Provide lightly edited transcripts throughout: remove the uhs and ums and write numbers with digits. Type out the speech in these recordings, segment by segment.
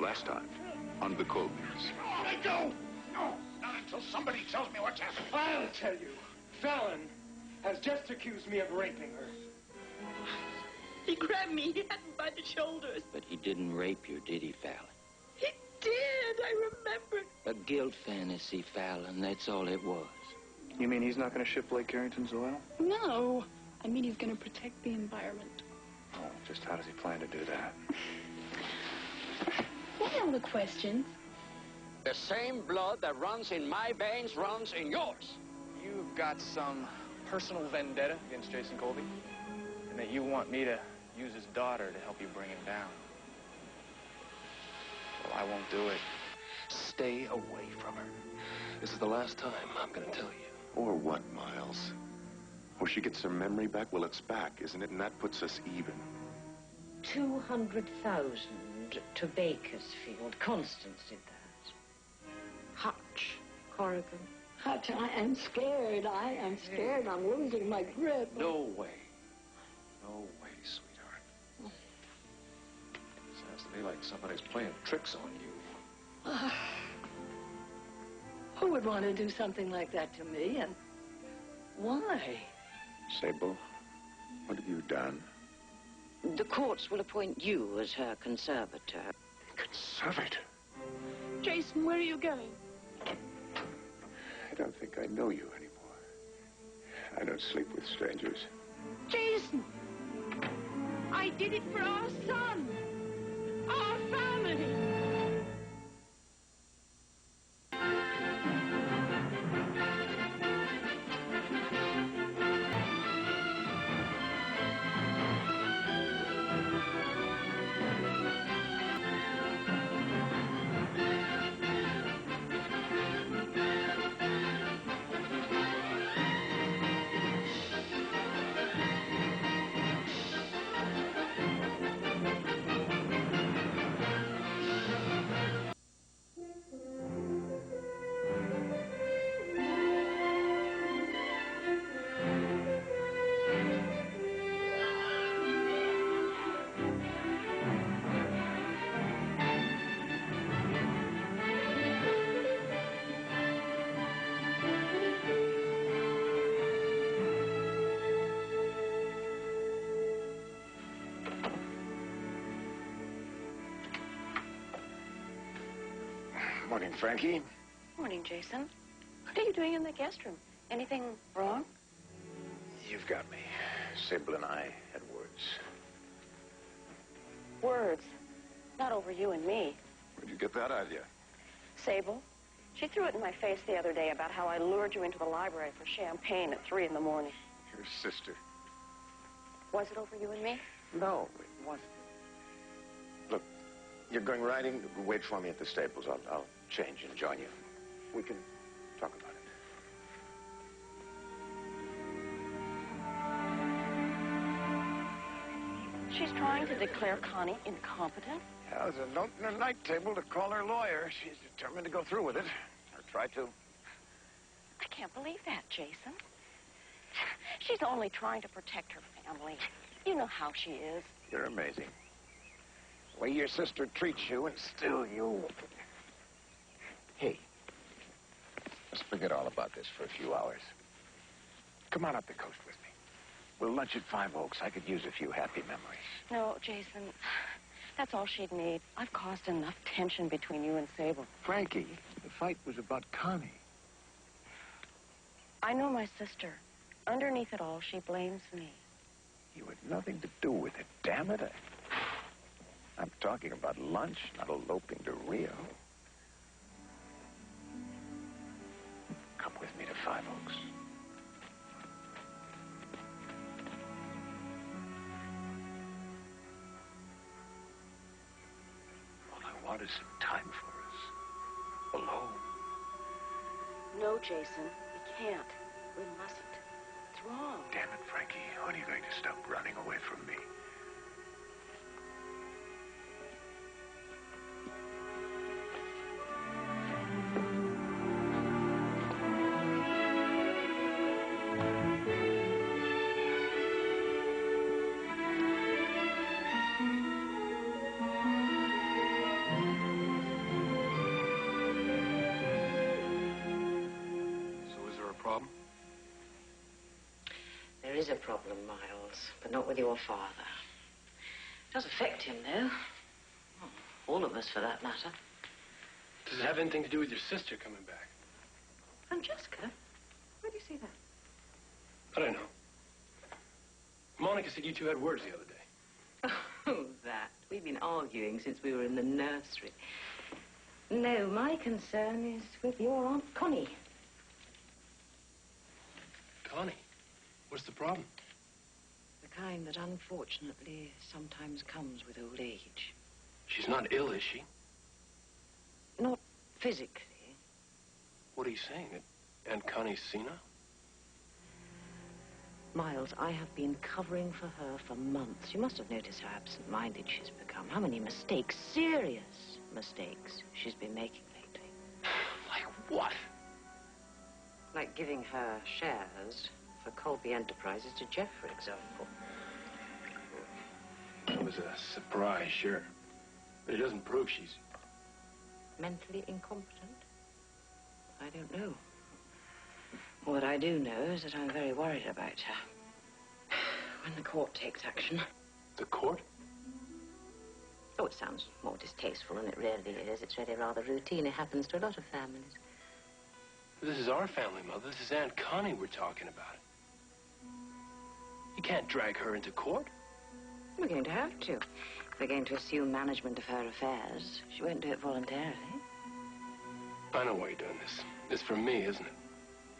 Last time, on the Colbys. Let go! No, not until somebody tells me what's happening. I'll tell you. Fallon has just accused me of raping her. He grabbed me. He had me by the shoulders. But he didn't rape you, did he, Fallon? He did. I remembered. A guilt fantasy, Fallon. That's all it was. You mean he's not going to ship Blake Carrington's oil? No. I mean he's going to protect the environment. Oh, just how does he plan to do that? What are all the questions? The same blood that runs in my veins runs in yours. You've got some personal vendetta against Jason Colby, and that you want me to use his daughter to help you bring him down. Well, I won't do it. Stay away from her. This is the last time I'm going to tell you. Or what, Miles? When she gets her memory back, well, it's back, isn't it? And that puts us even. 200,000 to Bakersfield. Constance did that. Hutch, Corrigan. Hutch, I am scared. I am scared. I'm losing my grip. No way. No way, sweetheart. Sounds to me like somebody's playing tricks on you. Who would want to do something like that to me, and why? Sable, what have you done? The courts will appoint you as her conservator. Conservator? Jason, where are you going? I don't think I know you anymore. I don't sleep with strangers. Jason! I did it for our son! Our family! Morning, Frankie. Morning, Jason. What are you doing in the guest room? Anything wrong? You've got me. Sable and I had words. Words. Not over you and me. Where'd you get that idea? Sable. She threw it in my face the other day about how I lured you into the library for champagne at 3 in the morning. Your sister. Was it over you and me? No, it wasn't. Look, you're going riding. Wait for me at the stables. I'll change and join you. We can talk about it. She's trying to declare Connie incompetent? Yeah, there's a note in her night table to call her lawyer. She's determined to go through with it. Or try to. I can't believe that, Jason. She's only trying to protect her family. You know how she is. You're amazing. The way your sister treats you, and still you... Hey, let's forget all about this for a few hours. Come on up the coast with me. We'll lunch at 5 Oaks. I could use a few happy memories. No, Jason, that's all she'd need. I've caused enough tension between you and Sable. Frankie, the fight was about Connie. I know my sister. Underneath it all, she blames me. You had nothing to do with it, damn it. I'm talking about lunch, not eloping to Rio. Come with me to 5 Oaks. All I want is some time for us. Alone. No, Jason, we can't. We mustn't. It's wrong. Damn it, Frankie. When are you going to stop running away from me? is a problem, Miles, but not with your father. It does affect him, though. Well, all of us, for that matter. Does it have anything to do with your sister coming back? Francesca? Where do you see that? I don't know. Monica said you two had words the other day. Oh, that. We've been arguing since we were in the nursery. No, my concern is with your Aunt Connie. Connie? What's the problem? The kind that unfortunately sometimes comes with old age. She's not ill, is she? Not physically. What are you saying? That Aunt Connie's senile? Miles, I have been covering for her for months. You must have noticed how absent-minded she's become. How many mistakes, serious mistakes, she's been making lately. Like what? Like giving her shares for Colby Enterprises to Jeff, for example. It was a surprise, sure. But it doesn't prove she's... Mentally incompetent? I don't know. What I do know is that I'm very worried about her. When the court takes action. The court? Oh, it sounds more distasteful than it really is. It's really rather routine. It happens to a lot of families. This is our family, Mother. This is Aunt Connie we're talking about. You can't drag her into court. We're going to have to. We're going to assume management of her affairs. She won't do it voluntarily. I know why you're doing this. It's for me, isn't it?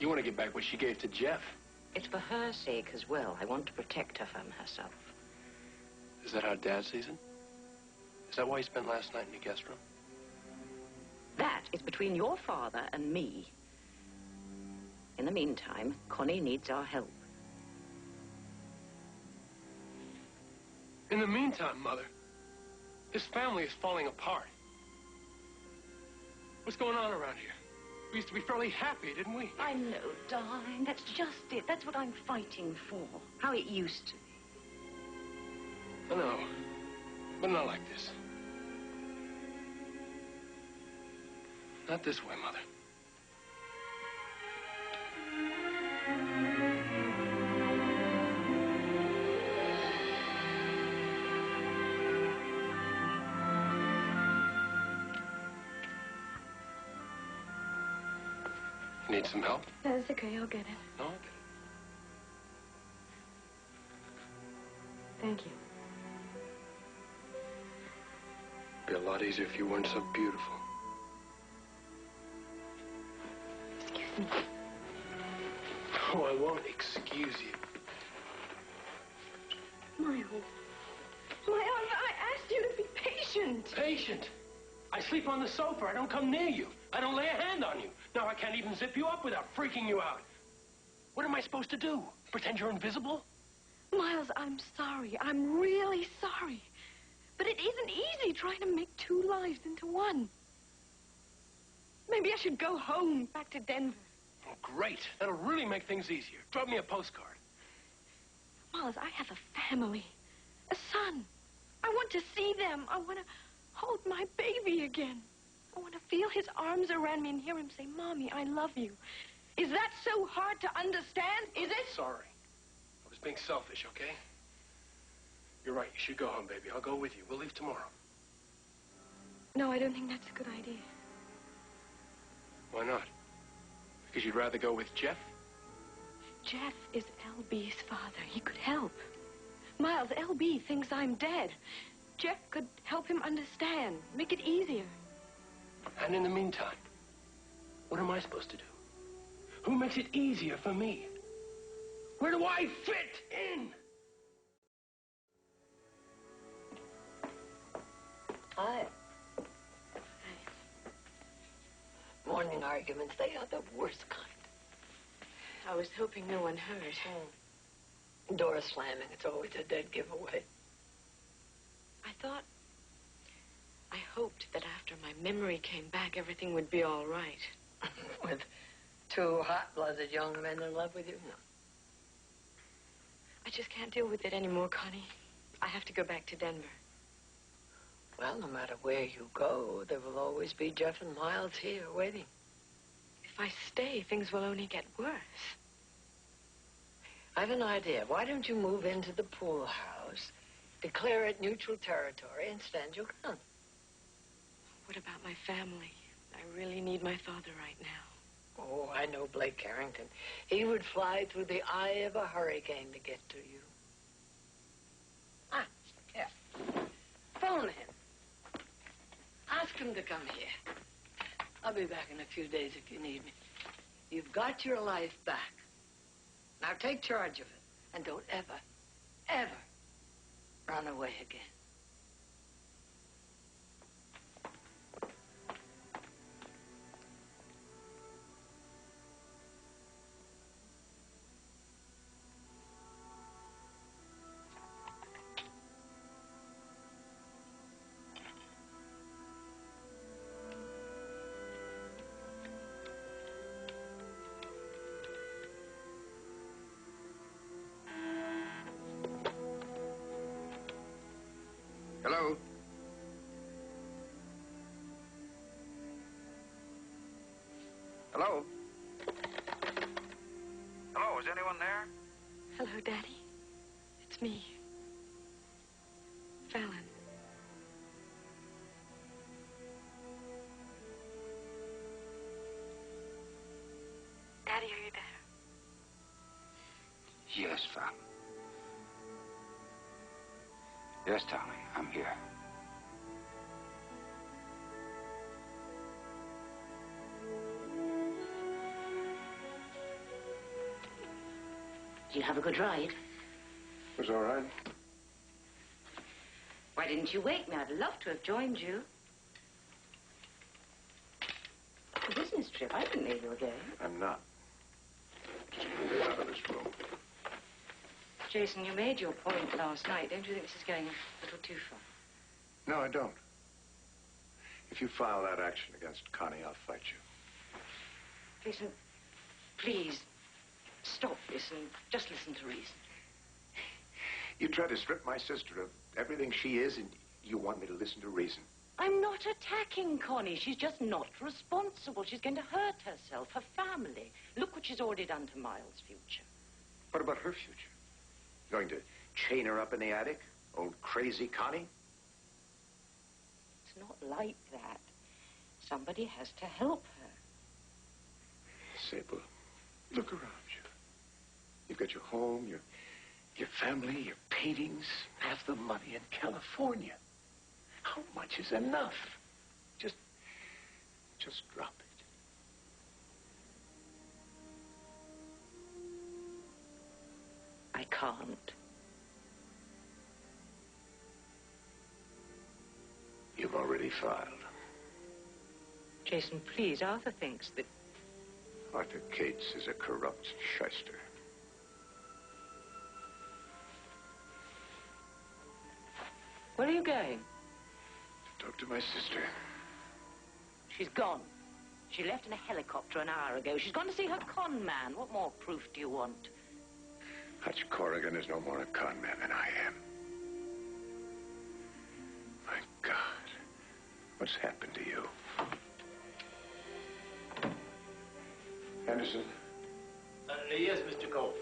You want to get back what she gave to Jeff. It's for her sake as well. I want to protect her from herself. Is that how Dad sees it? Is that why he spent last night in your guest room? That is between your father and me. In the meantime, Connie needs our help. In the meantime, Mother, this family is falling apart. What's going on around here? We used to be fairly happy, didn't we? I know, darling. That's just it. That's what I'm fighting for. How it used to be. I know. But not like this. Not this way, Mother. You need some help? That's okay, I'll get it. No, I'll get it. Thank you. It'd be a lot easier if you weren't so beautiful. Excuse me. Oh, I won't excuse you. Miles. Miles, I asked you to be patient. Patient? I sleep on the sofa. I don't come near you. I don't lay a hand on you. Now I can't even zip you up without freaking you out. What am I supposed to do? Pretend you're invisible? Miles, I'm sorry. I'm really sorry. But it isn't easy trying to make two lives into one. Maybe I should go home, back to Denver. Oh, great. That'll really make things easier. Drop me a postcard. Miles, I have a family, a son. I want to see them. I want to hold my baby again. I want to feel his arms around me and hear him say, Mommy, I love you. Is that so hard to understand? Is it? Sorry. I was being selfish, okay? You're right. You should go home, baby. I'll go with you. We'll leave tomorrow. No, I don't think that's a good idea. Why not? Because you'd rather go with Jeff? Jeff is LB's father. He could help. Miles, LB thinks I'm dead. Jeff could help him understand, make it easier. And in the meantime, what am I supposed to do? Who makes it easier for me? Where do I fit in? Hi. Morning arguments, they are the worst kind. I was hoping no one heard. Door slamming, it's always a dead giveaway. I hoped that after my memory came back, everything would be all right. With two hot-blooded young men in love with you? No. I just can't deal with it anymore, Connie. I have to go back to Denver. Well, no matter where you go, there will always be Jeff and Miles here waiting. If I stay, things will only get worse. I've an idea. Why don't you move into the pool house, declare it neutral territory, and stand your ground? What about my family? I really need my father right now. Oh, I know Blake Carrington. He would fly through the eye of a hurricane to get to you. Ah, here. Phone him. Ask him to come here. I'll be back in a few days if you need me. You've got your life back. Now take charge of it. And don't ever, ever run away again. Hello? Hello? Hello, is anyone there? Hello, Daddy. It's me. Fallon. Daddy, are you there? Yes, Fallon. Yes, Tommy, I'm here. Did you have a good ride? It was all right. Why didn't you wake me? I'd love to have joined you. A business trip. I didn't know you were going. I'm not. Just move out of this room. Jason, you made your point last night. Don't you think this is going a little too far? No, I don't. If you file that action against Connie, I'll fight you. Jason, please, stop this and just listen to reason. You try to strip my sister of everything she is, and you want me to listen to reason. I'm not attacking Connie. She's just not responsible. She's going to hurt herself, her family. Look what she's already done to Miles' future. What about her future? Going to chain her up in the attic? Old crazy Connie? It's not like that. Somebody has to help her. Sable, look around you. You've got your home, your family, your paintings, half the money in California. How much is enough? Just drop it. I can't. You've already filed. Jason, please, Arthur thinks that... Arthur Cates is a corrupt shyster. Where are you going? Talk to my sister. She's gone. She left in a helicopter an hour ago. She's gone to see her con man. What more proof do you want? Hutch Corrigan is no more a con man than I am. My God, what's happened to you? Anderson? Yes, Mr. Cole.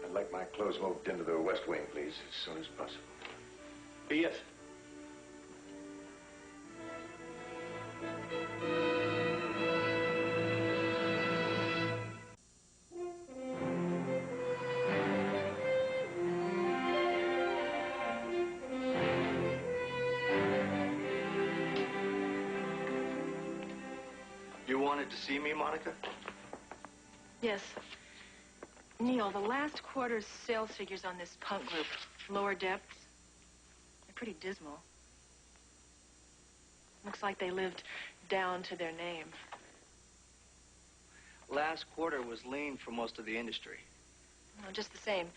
I'd like my clothes moved into the West Wing, please, as soon as possible. Yes. You wanted to see me, Monica? Yes. Neil, the last quarter's sales figures on this punk group, Lower Depths, they're pretty dismal. Looks like they lived down to their name. Last quarter was lean for most of the industry. Well, just the same.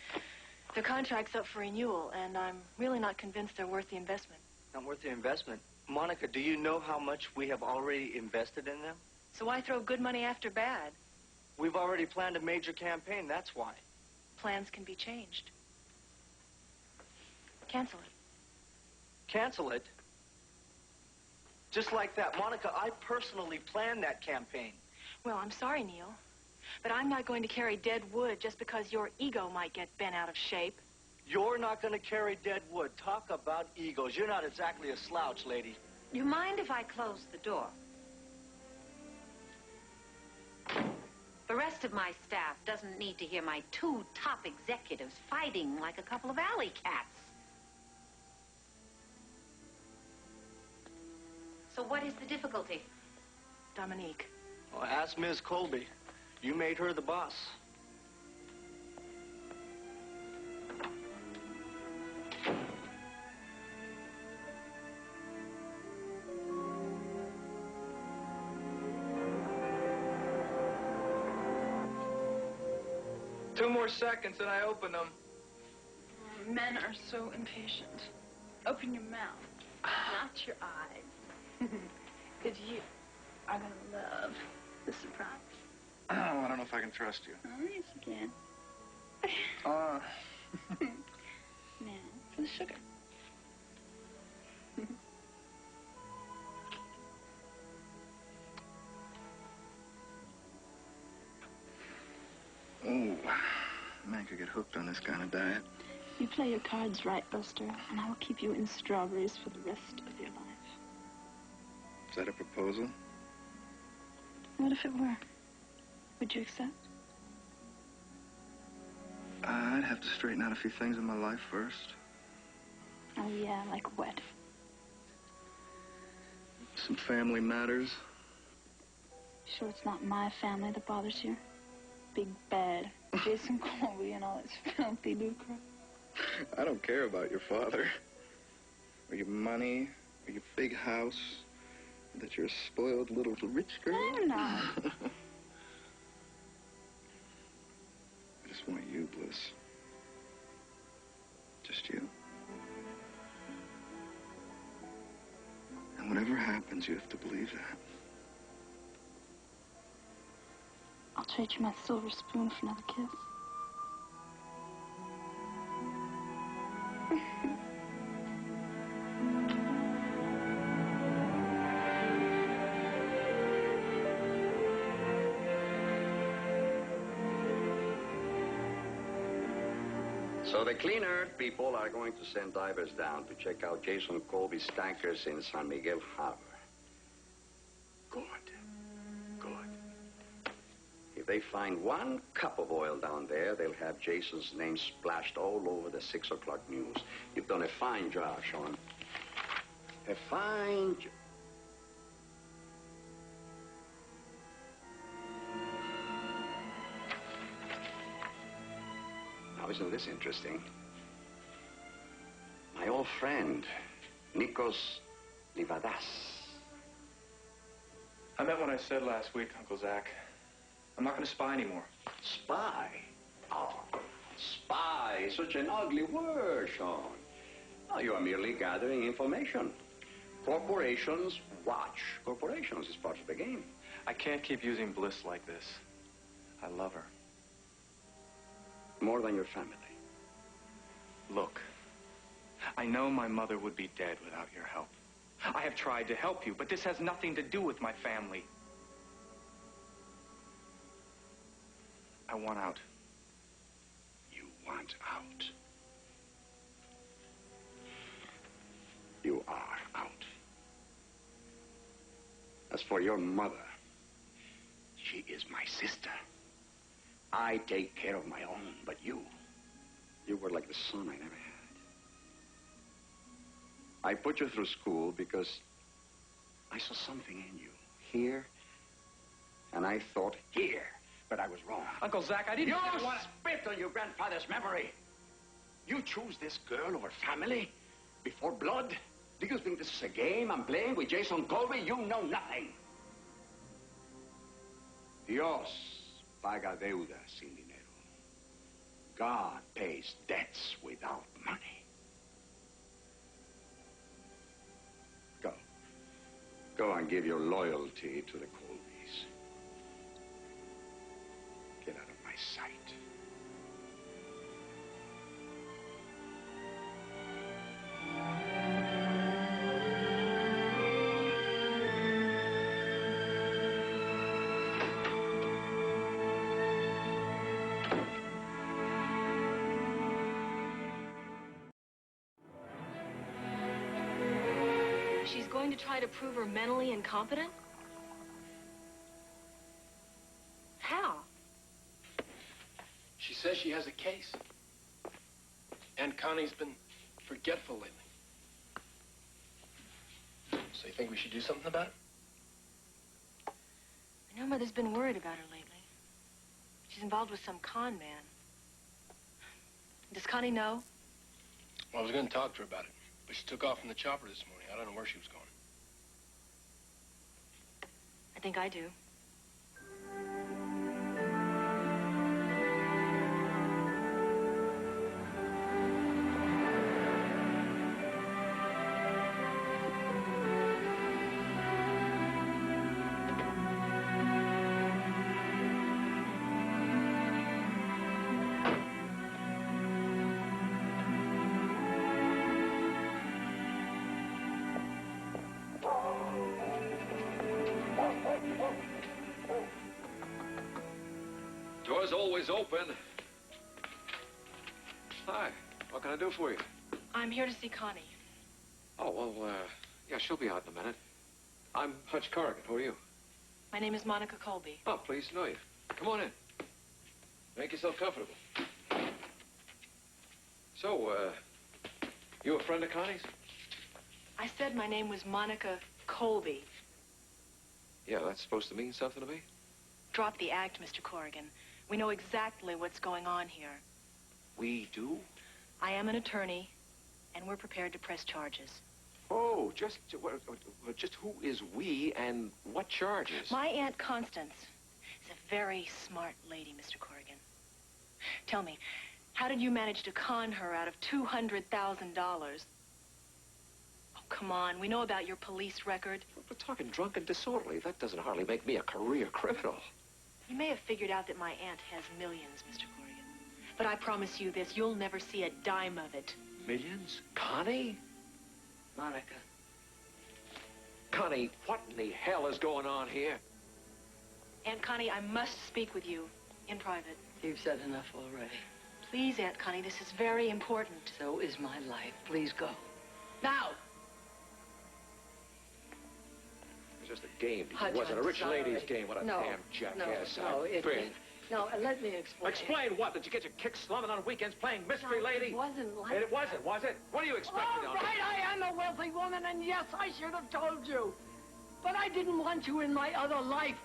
Their contract's up for renewal, and I'm really not convinced they're worth the investment. Not worth the investment. Monica, do you know how much we have already invested in them? So why throw good money after bad? We've already planned a major campaign, that's why. Plans can be changed. Cancel it. Cancel it? Just like that. Monica, I personally planned that campaign. Well, I'm sorry, Neil. But I'm not going to carry dead wood just because your ego might get bent out of shape. You're not going to carry dead wood. Talk about egos. You're not exactly a slouch, lady. You mind if I close the door? The rest of my staff doesn't need to hear my two top executives fighting like a couple of alley cats. So what is the difficulty? Dominique. Well, ask Ms. Colby. You made her the boss. Two more seconds and I open them. Men are so impatient. Open your mouth, not your eyes. Because you are going to love the surprise. Oh, I don't know if I can trust you. Oh, yes, you can. Now, for the sugar. Oh, man could get hooked on this kind of diet. You play your cards right, Buster, and I will keep you in strawberries for the rest of your life. Is that a proposal? What if it were? Would you accept? I'd have to straighten out a few things in my life first. Oh, yeah, like what? Some family matters. Sure it's not my family that bothers you? Big bad Jason Colby and all his filthy lucre. I don't care about your father. Or your money. Or your big house. That you're a spoiled little rich girl. I'm not. I just want you, Bliss. Just you. And whatever happens, you have to believe that. I'll trade you my silver spoon for another kiss. So the Clean Earth people are going to send divers down to check out Jason Colby's tankers in San Miguel Harbor. Good. Good. If they find one cup of oil down there, they'll have Jason's name splashed all over the 6 o'clock news. You've done a fine job, Sean. A fine job. Now, isn't this interesting? My old friend, Nikos Livadas. I meant what I said last week, Uncle Zach. I'm not going to spy anymore. Spy? Oh, spy is such an ugly word, Sean. Oh, you are merely gathering information. Corporations watch corporations. It's part of the game. I can't keep using Bliss like this. I love her. More than your family. Look, I know my mother would be dead without your help. I have tried to help you, but this has nothing to do with my family. I want out. You want out. You are out. As for your mother, she is my sister. I take care of my own, but you were like the son I never had. I put you through school because I saw something in you here, and I thought here, but I was wrong. Uncle Zach, I didn't... You spit on your grandfather's memory. You choose this girl over family before blood? Do you think this is a game I'm playing with Jason Colby? You know nothing. Dios paga deudas sin dinero. God pays debts without money. Go. Go and give your loyalty to the Colbys. Get out of my sight. going to try to prove her mentally incompetent? How? She says she has a case. Aunt Connie's been forgetful lately. So you think we should do something about it? I know Mother's been worried about her lately. She's involved with some con man. Does Connie know? Well, I was going to talk to her about it, but she took off from the chopper this morning. I don't know where she was going. I think I do. Door's always open. Hi. What can I do for you? I'm here to see Connie. Oh, well, yeah, she'll be out in a minute. I'm Hutch Corrigan. Who are you? My name is Monica Colby. Oh, pleased to know you. Come on in. Make yourself comfortable. So, you a friend of Connie's? I said my name was Monica Colby. Yeah, that's supposed to mean something to me? Drop the act, Mr. Corrigan. We know exactly what's going on here. We do? I am an attorney, and we're prepared to press charges. Oh, just who is we and what charges? My Aunt Constance is a very smart lady, Mr. Corrigan. Tell me, how did you manage to con her out of $200,000? Oh, come on. We know about your police record. We're talking drunk and disorderly. That doesn't hardly make me a career criminal. You may have figured out that my aunt has millions, Mr. Corrigan. But I promise you this, you'll never see a dime of it. Millions? Connie? Monica. Connie, what in the hell is going on here? Aunt Connie, I must speak with you in private. You've said enough already. Please, Aunt Connie, this is very important. So is my life. Please go. Now! It was just a game. Hutch, It wasn't a I'm rich sorry. lady's game. What a damn jackass. No, let me explain. Explain what? Did you get your kicks slumming on weekends playing mystery lady? It wasn't like It wasn't, was it? What do you expect? All right, I am a wealthy woman, and yes, I should have told you. But I didn't want you in my other life.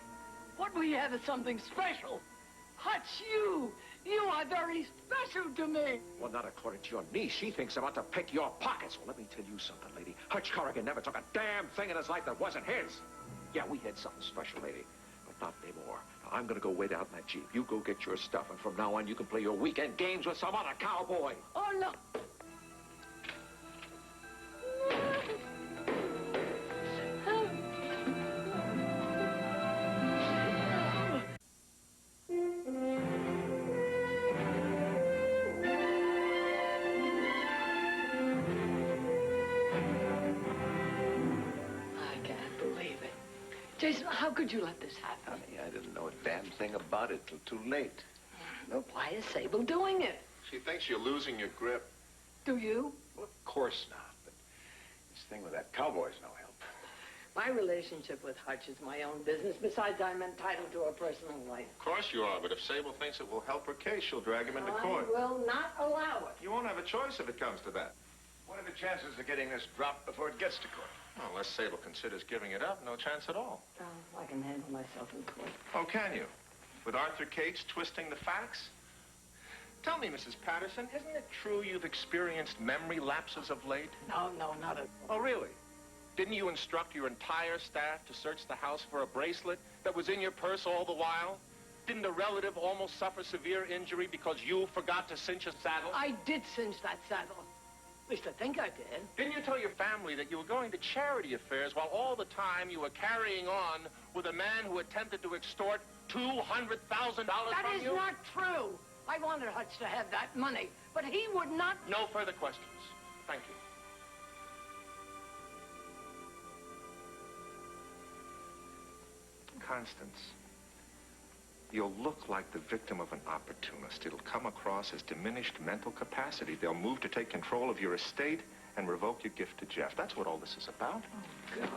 What we have is something special. Hutch, you are very special to me. Well, not according to your niece. She thinks about to pick your pockets. Well, let me tell you something, lady. Hutch Corrigan never took a damn thing in his life that wasn't his. Yeah, we had something special, lady, but not anymore. Now, I'm gonna go wait out in that Jeep. You go get your stuff, and from now on, you can play your weekend games with some other cowboy. Oh, no. Jason, how could you let this happen? Honey, I didn't know a damn thing about it till too late. Look, why is Sable doing it? She thinks you're losing your grip. Do you? Well, of course not, but this thing with that cowboy's no help. My relationship with Hutch is my own business. Besides, I'm entitled to a personal life. Of course you are, but if Sable thinks it will help her case, she'll drag him into court. I will not allow it. You won't have a choice if it comes to that. What are the chances of getting this dropped before it gets to court? Well, unless Sable considers giving it up, no chance at all. Oh, I can handle myself in court. Oh, can you? With Arthur Cates twisting the facts? Tell me, Mrs. Patterson, isn't it true you've experienced memory lapses of late? No, not at all. Oh, really? Didn't you instruct your entire staff to search the house for a bracelet that was in your purse all the while? Didn't a relative almost suffer severe injury because you forgot to cinch a saddle? I did cinch that saddle. At least I think I did. Didn't you tell your family that you were going to charity affairs while all the time you were carrying on with a man who attempted to extort $200,000 from you? That is not true. I wanted Hutch to have that money, but he would not... No further questions. Thank you. Constance, you'll look like the victim of an opportunist. It'll come across as diminished mental capacity. They'll move to take control of your estate, and revoke your gift to Jeff. That's what all this is about. Oh, God.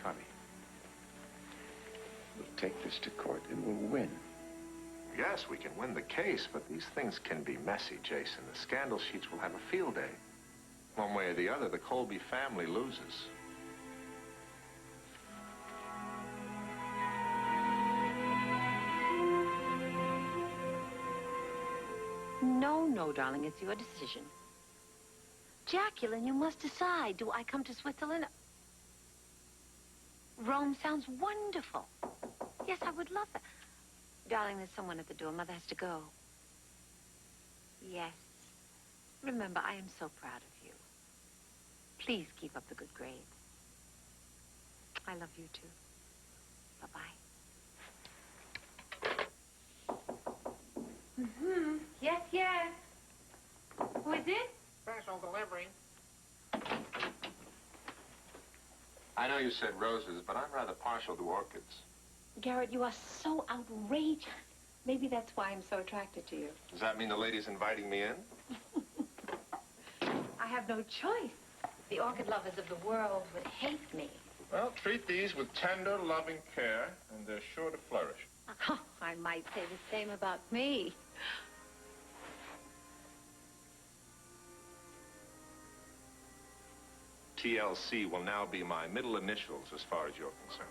Connie, we'll take this to court and we'll win. Yes, we can win the case, but these things can be messy, Jason. The scandal sheets will have a field day. One way or the other, the Colby family loses. No, darling, it's your decision. Jacqueline, you must decide. Do I come to Switzerland? Rome sounds wonderful. Yes, I would love that. Darling, there's someone at the door. Mother has to go. Yes. Remember, I am so proud of you. Please keep up the good grades. I love you, too. Bye-bye. Mm-hmm. Yes, yes. Who is it? Special delivery. I know you said roses, but I'm rather partial to orchids. Garrett, you are so outrageous. Maybe that's why I'm so attracted to you. Does that mean the lady's inviting me in? I have no choice. The orchid lovers of the world would hate me. Well, treat these with tender, loving care, and they're sure to flourish. Oh, I might say the same about me. TLC will now be my middle initials as far as you're concerned.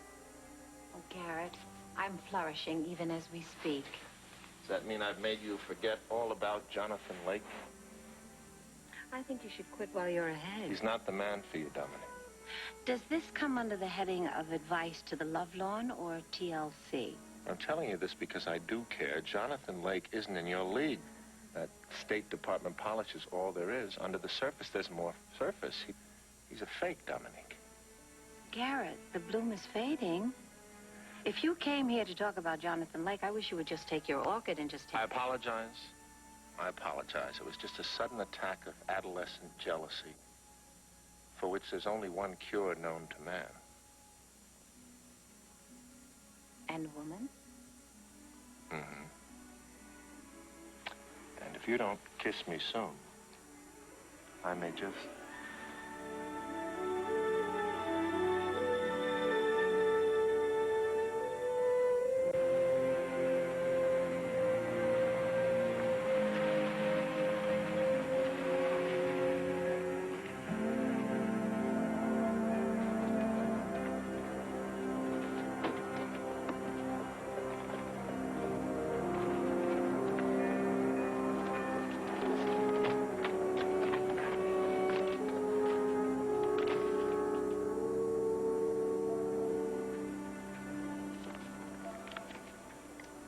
Oh, Garrett, I'm flourishing even as we speak. Does that mean I've made you forget all about Jonathan Lake? I think you should quit while you're ahead. He's not the man for you, Dominic. Does this come under the heading of advice to the lovelorn or TLC? I'm telling you this because I do care. Jonathan Lake isn't in your league. That State Department polishes all there is. Under the surface, there's more surface. He's a fake, Dominic. Garrett, the bloom is fading. If you came here to talk about Jonathan Lake, I wish you would just take your orchid and just take... I apologize. I apologize. It was just a sudden attack of adolescent jealousy, for which there's only one cure known to man. And woman? Mm-hmm. And if you don't kiss me soon, I may just...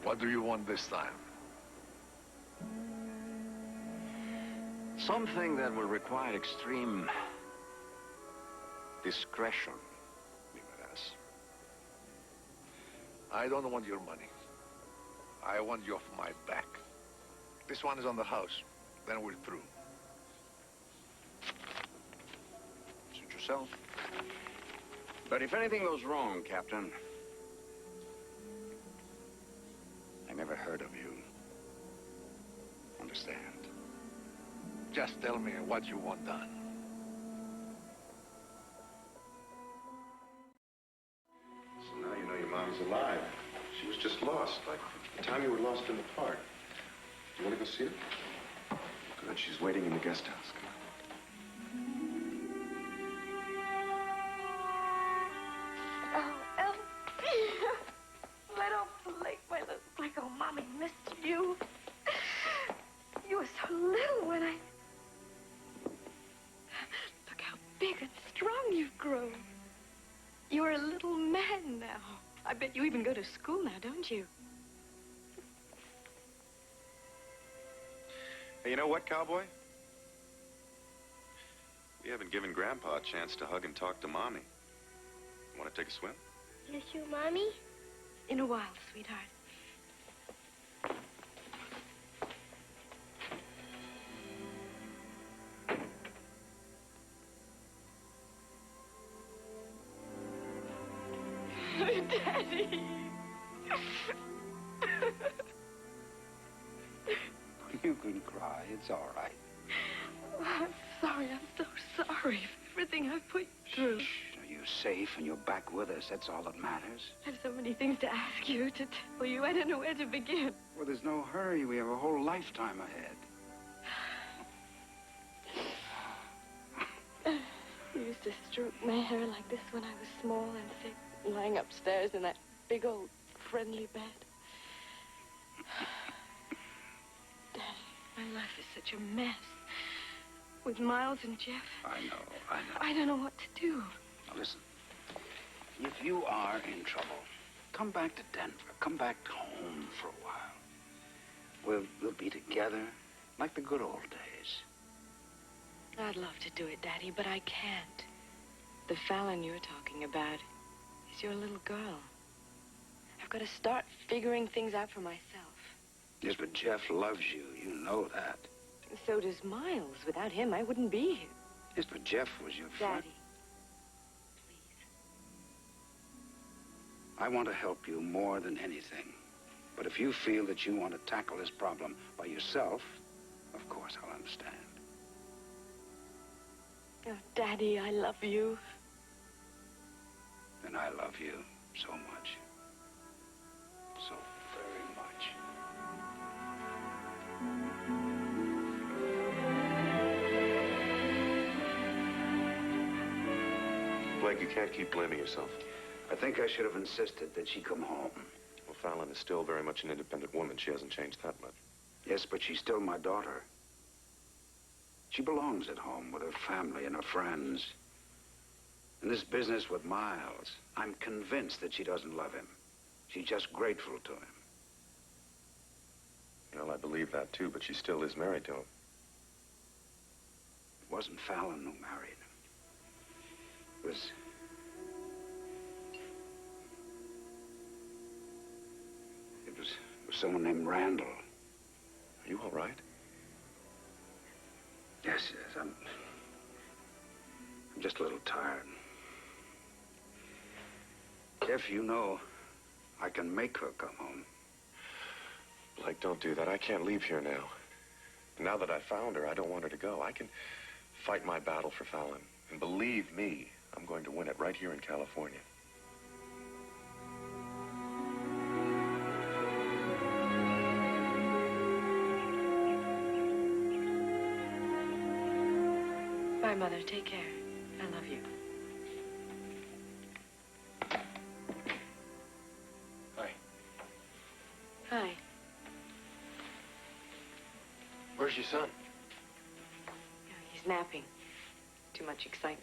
What do you want this time? Something that will require extreme discretion, Nicolas. I don't want your money. I want you off my back. This one is on the house. Then we're through. Suit yourself. But if anything goes wrong, Captain, I never heard of you. Understand? Just tell me what you want done. So now you know your mom's alive. She was just lost, like the time you were lost in the park. Do you want to go see her? Good, she's waiting in the guest house. Come on. Oh, Elsie. Little Blake, my little Blake. Oh, Mommy missed you. You were so little when I... Look how big and strong you've grown. You're a little man now. I bet you even go to school now, don't you? Hey, you know what, Cowboy? We haven't given Grandpa a chance to hug and talk to Mommy. Want to take a swim? You sure, Mommy? In a while, sweetheart. Daddy! You can cry. It's all right. sorry. I'm so sorry for everything I've put you through. You're safe and you're back with us. That's all that matters. I have so many things to ask you, to tell you. I don't know where to begin. Well, there's no hurry. We have a whole lifetime ahead. You used to stroke my hair like this when I was small and sick, lying upstairs in that big old friendly bed. Daddy, my life is such a mess. With Miles and Jeff. I know. I don't know what to do. Now, listen. If you are in trouble, come back to Denver. Come back home for a while. We'll be together like the good old days. I'd love to do it, Daddy, but I can't. The Fallon you're talking about is your little girl. I've got to start figuring things out for myself. Yes, but Jeff loves you. You know that. So does Miles. Without him, I wouldn't be here. Yes, but Jeff was your friend. Daddy, I want to help you more than anything. But if you feel that you want to tackle this problem by yourself, of course I'll understand. oh, Daddy, I love you. And I love you so much. So very much. Blake, you can't keep blaming yourself. I think I should have insisted that she come home. Well, Fallon is still very much an independent woman. She hasn't changed that much. Yes, but she's still my daughter. She belongs at home with her family and her friends. In this business with Miles, I'm convinced that she doesn't love him. She's just grateful to him. Well, I believe that, too, but she still is married to him. It wasn't Fallon who married him. It was someone named Randall. Are you all right? Yes, I'm just a little tired. Jeff, you know, I can make her come home. Blake, don't do that. I can't leave here now. Now that I found her, I don't want her to go. I can fight my battle for Fallon. And believe me, I'm going to win it right here in California. Bye, Mother. Take care. I love you. Hi. Hi. Where's your son? He's napping. Too much excitement.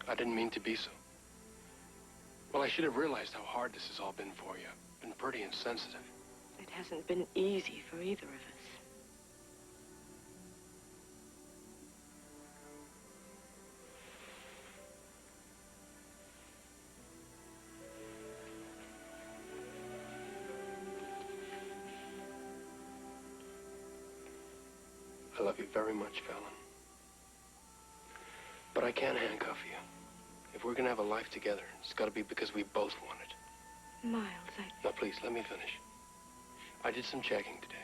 I didn't mean to be so. Well, I should have realized how hard this has all been for you. Been pretty insensitive. It hasn't been easy for either of us. I love you very much, Fallon. But I can't handcuff you. If we're gonna have a life together, it's gotta be because we both want it. Miles, Now, please, let me finish. I did some checking today.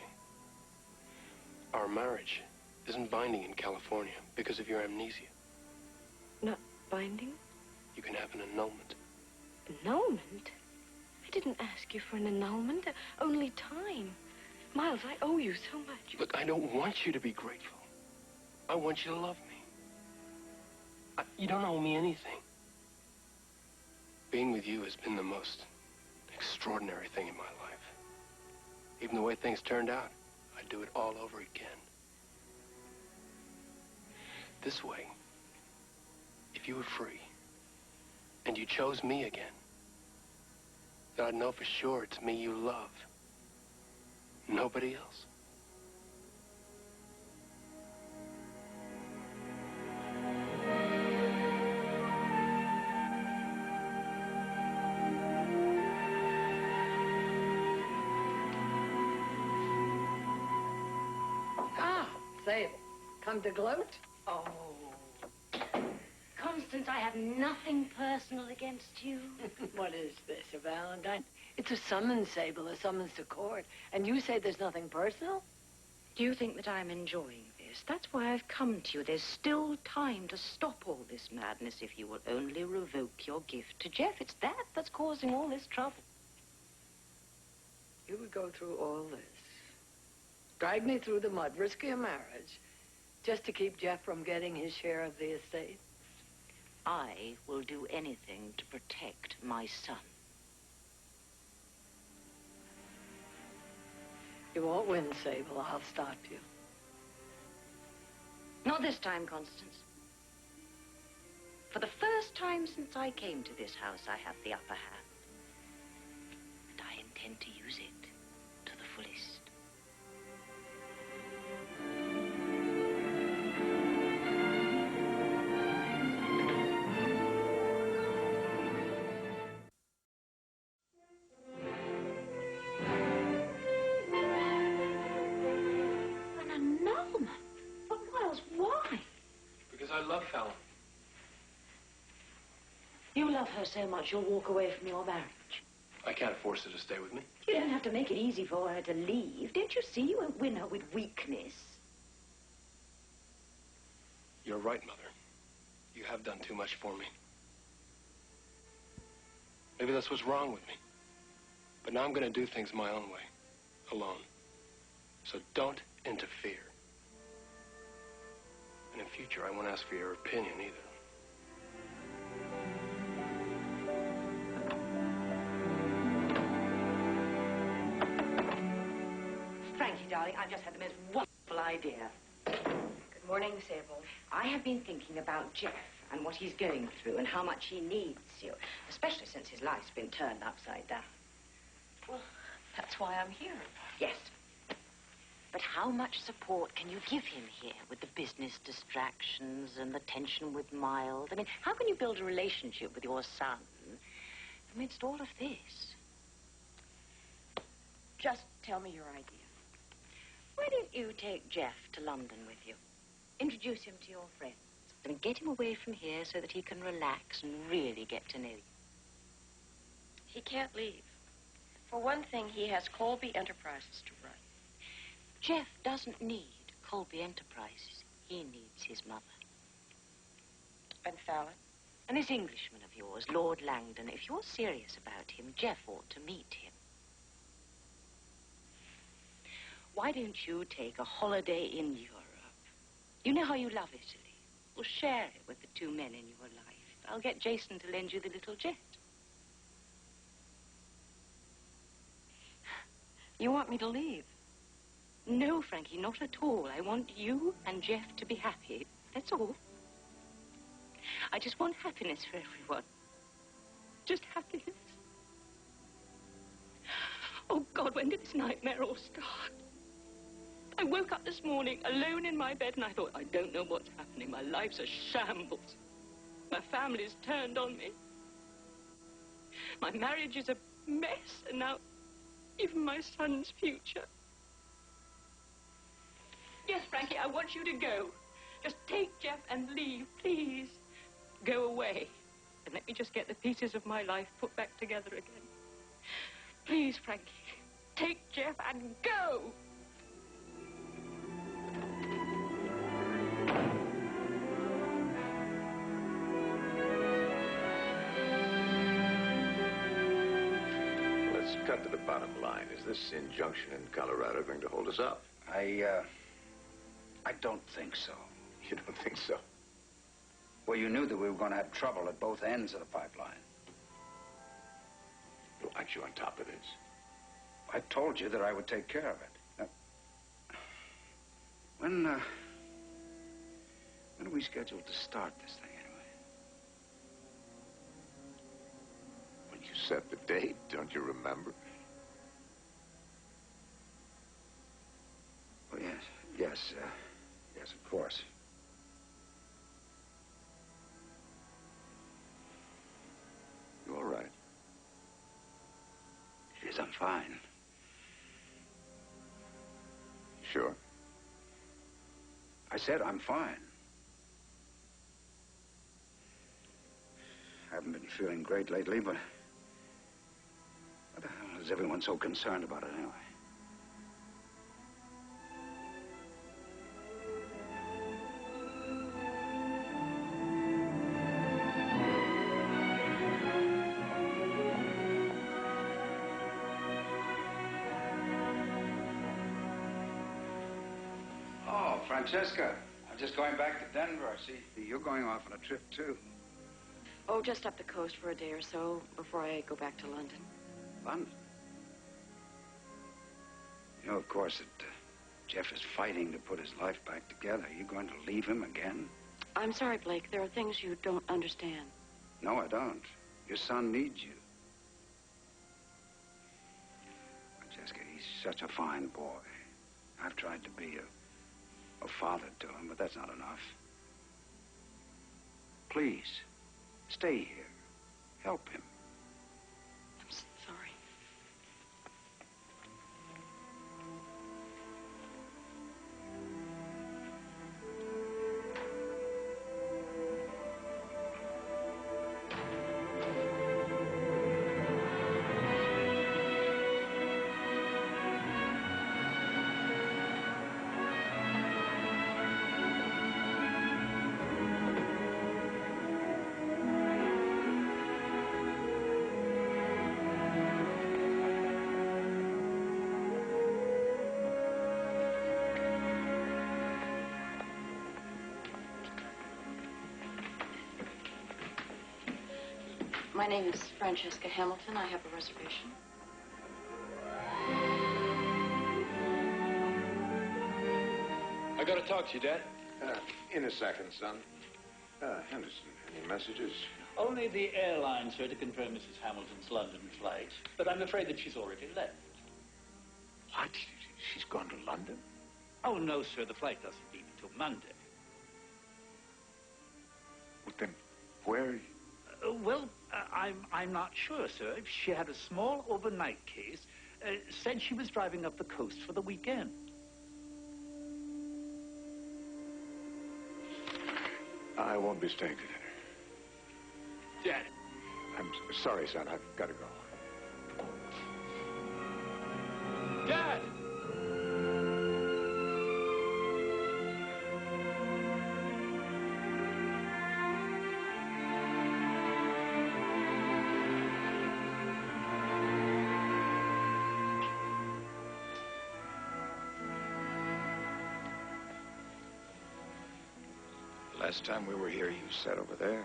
Our marriage isn't binding in California because of your amnesia. Not binding? You can have an annulment. Annulment? I didn't ask you for an annulment. Only time. Miles, I owe you so much. Look, I don't want you to be grateful. I want you to love me. You don't owe me anything. Being with you has been the most extraordinary thing in my life. Even the way things turned out, I'd do it all over again. This way, if you were free, and you chose me again, then I'd know for sure it's me you love. Nobody else. Sable, come to gloat? Oh. Constance, I have nothing personal against you. What is this, a Valentine? It's a summons, Sable, a summons to court. And you say there's nothing personal? Do you think that I'm enjoying this? this. That's why I've come to you. There's still time to stop all this madness if you will only revoke your gift to Jeff. It's that that's causing all this trouble. You would go through all this, drag me through the mud, risk your marriage, just to keep Jeff from getting his share of the estate? I will do anything to protect my son. You won't win, Sable. I'll stop you. Not this time, Constance. For the first time since I came to this house, I have the upper hand. And I intend to use it to the fullest. An annulment? But Miles, why? Because I love Fallon. You love her so much, you'll walk away from your marriage. I can't force her to stay with me. You don't have to make it easy for her to leave. Don't you see? You won't win her with weakness. You're right, Mother. You have done too much for me. Maybe that's what's wrong with me. But now I'm going to do things my own way, alone. So don't interfere. And in future, I won't ask for your opinion either. Frankie, darling, I've just had the most wonderful idea. Good morning, Sable. I have been thinking about Jeff and what he's going through and how much he needs you, especially since his life's been turned upside down. Well, that's why I'm here. Yes. But how much support can you give him here with the business distractions and the tension with Miles? I mean, how can you build a relationship with your son amidst all of this? Just tell me your idea. Why don't you take Jeff to London with you? Introduce him to your friends. I mean, get him away from here so that he can relax and really get to know you. He can't leave. For one thing, he has Colby Enterprises to run. Jeff doesn't need Colby Enterprises. He needs his mother. And Fallon? And this Englishman of yours, Lord Langdon, if you're serious about him, Jeff ought to meet him. Why don't you take a holiday in Europe? You know how you love Italy. Well, share it with the two men in your life. I'll get Jason to lend you the little jet. You want me to leave? No, Frankie, not at all. I want you and Jeff to be happy. That's all. I just want happiness for everyone. Just happiness. Oh, God, when did this nightmare all start? I woke up this morning alone in my bed and I thought, I don't know what's happening. My life's a shambles. My family's turned on me. My marriage is a mess, and now even my son's future. Yes, Frankie, I want you to go. Just take Jeff and leave, please. Go away. And let me just get the pieces of my life put back together again. Please, Frankie, take Jeff and go. Let's cut to the bottom line. Is this injunction in Colorado going to hold us up? I don't think so. You don't think so? Well, you knew that we were going to have trouble at both ends of the pipeline. Well, aren't you on top of this? I told you that I would take care of it. When are we scheduled to start this thing, anyway? Well, you set the date, don't you remember? Oh, yes, yes, of course. You all right? Yes, I'm fine. Sure? I said I'm fine. I haven't been feeling great lately, but what the hell is everyone so concerned about it anyway? Francesca, I'm just going back to Denver. I see you're going off on a trip, too. Oh, just up the coast for a day or so before I go back to London. London? You know, of course, that Jeff is fighting to put his life back together. Are you going to leave him again? I'm sorry, Blake. There are things you don't understand. No, I don't. Your son needs you. Francesca, he's such a fine boy. I've tried to be a father to him, but that's not enough. Please, stay here. Help him. I'm sorry. My name is Francesca Hamilton. I have a reservation. I gotta talk to you, Dad. In a second, son. Henderson, any messages? Only the airline, sir, to confirm Mrs. Hamilton's London flight. But I'm afraid that she's already left. What? She's gone to London? Oh, no, sir. The flight doesn't leave until Monday. Well, then, where... I'm not sure, sir. She had a small overnight case. Said she was driving up the coast for the weekend. I won't be staying for dinner. Dad. I'm sorry, son. I've got to go. Dad! Last time we were here, you sat over there.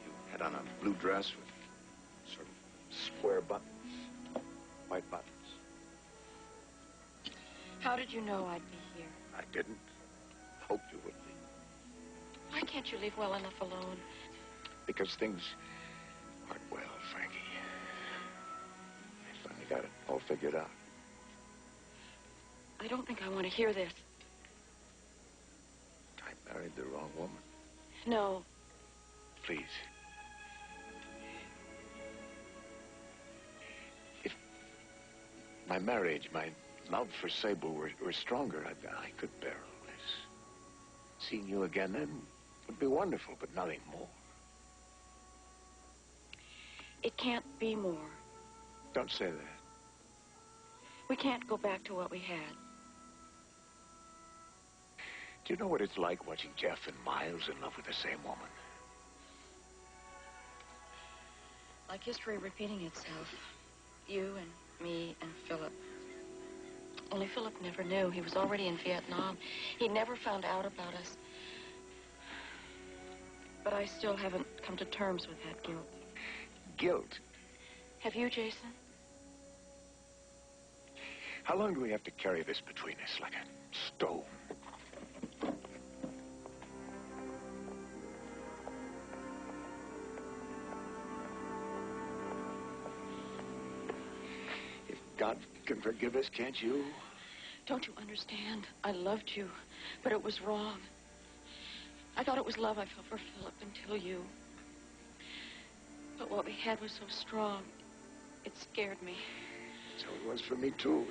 You had on a blue dress with sort of square buttons, white buttons. How did you know I'd be here? I didn't. Hoped you would be. Why can't you leave well enough alone? Because things aren't well, Frankie. I finally got it all figured out. I don't think I want to hear this. I married the wrong woman. No. Please. If my marriage, my love for Sable were stronger, I could bear all this. Seeing you again then would be wonderful, but nothing more. It can't be more. Don't say that. We can't go back to what we had. Do you know what it's like watching Jeff and Miles in love with the same woman? Like history repeating itself. You and me and Philip. Only Philip never knew. He was already in Vietnam. He never found out about us. But I still haven't come to terms with that guilt. Guilt? Have you, Jason? How long do we have to carry this between us, like a stone? If God can forgive us, can't you? Don't you understand? I loved you, but it was wrong. I thought it was love I felt for Philip until you. But what we had was so strong, it scared me. So it was for me, too.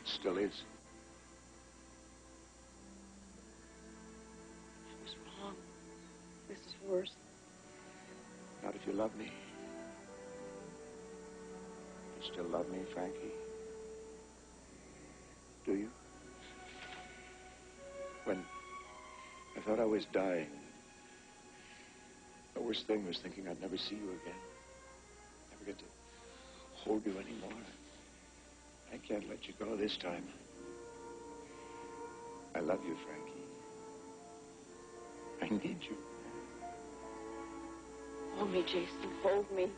It still is. It was wrong. This is worse. Not if you love me. You still love me, Frankie? Do you? When I thought I was dying, the worst thing was thinking I'd never see you again. Never get to hold you anymore. I can't let you go this time. I love you, Frankie. I need you. Hold me, Jason. Hold me.